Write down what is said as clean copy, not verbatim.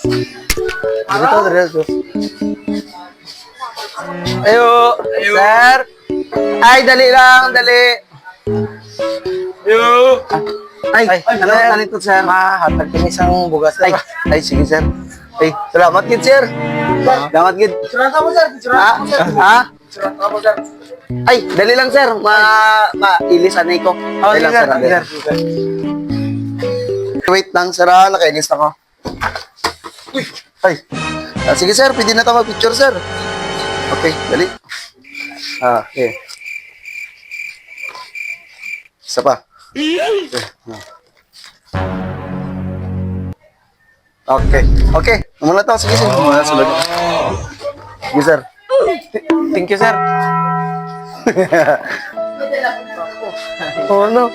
Dito, dito. Ayo, sir. Ay, dali lang, dali. Yo! Ay, ano nalito, sir? Mahatag kami isang bugas. Ay, sige, sir. Ay, salamat, gid, sir. Salamat, gid. Surata mo, sir. Surata mo, sir. Ha? Surata mo, sir. Ay, dali lang, sir. Ilisanay ko. Dali lang, sir. Dali lang. Wait lang, sir. Nakainis ako. Uy, ay. Sige, sir. Pwede na tayo mag-picture, sir. Okay, dali. Okay. Isa pa. Okay. Okay. Muna to. Sige, sir. Muna sulod. Sige, sir. Thank you, sir. Oh, no.